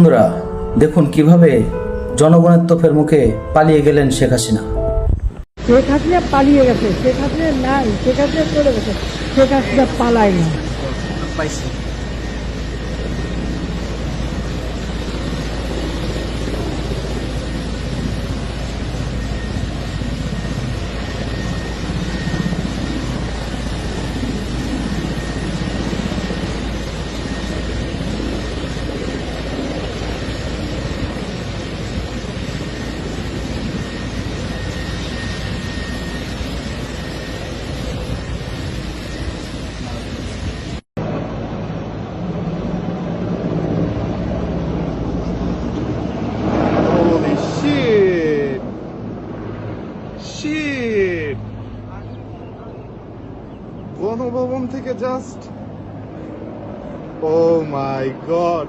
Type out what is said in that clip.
বন্ধুরা, দেখুন কিভাবে জনগণের তোপের মুখে পালিয়ে গেলেন শেখ হাসিনা। শেখ হাসিনা পালিয়ে গেছে, শেখ হাসিনা নাই, শেখ হাসিনা চলে গেছে, শেখ হাসিনা পালায় না। Holy shit! Shit! গণভবন থেকে জাস্ট, ও মাই গড,